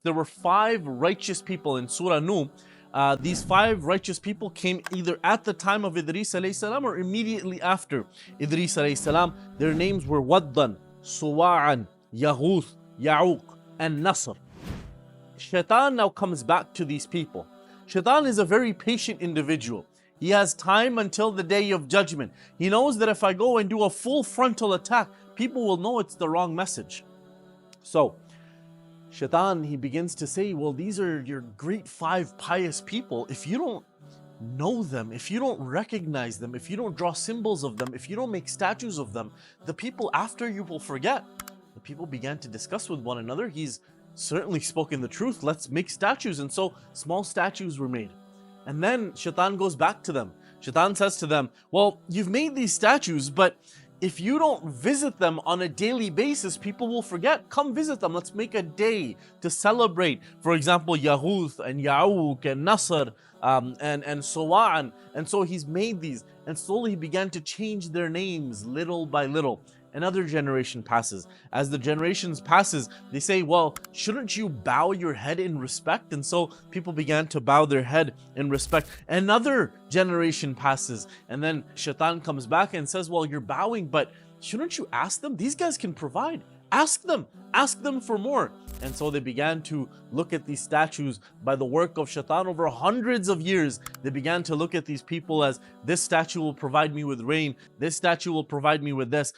There were 5 righteous people in Surah Nuh. These 5 righteous people came either at the time of Idris alayhi salam or immediately after Idris alayhi salam. Their names were Waddan, Suwa'an, Yaghuth, Ya'uq, and Nasr. Shaitan now comes back to these people. Shaitan is a very patient individual. He has time until the day of judgment. He knows that if I go and do a full frontal attack, people will know it's the wrong message. So, Shaitan, he begins to say, well, these are your great 5 pious people. If you don't know them, if you don't recognize them, if you don't draw symbols of them, if you don't make statues of them, the people after you will forget. The people began to discuss with one another, he's certainly spoken the truth, let's make statues. And so small statues were made. And then Shaitan goes back to them. Shaitan says to them, well, you've made these statues, but if you don't visit them on a daily basis, people will forget. Come visit them. Let's make a day to celebrate. For example, Yaghuth and Ya'uq and Nasr and Suwa'an. And so he's made these, and slowly he began to change their names little by little. Another generation passes. As the generations passes, they say, well, shouldn't you bow your head in respect? And so people began to bow their head in respect. Another generation passes, and then Shaitan comes back and says, well, you're bowing, but shouldn't you ask them? These guys can provide. Ask them for more. And so they began to look at these statues by the work of Shaitan over hundreds of years. They began to look at these people as, this statue will provide me with rain, this statue will provide me with this.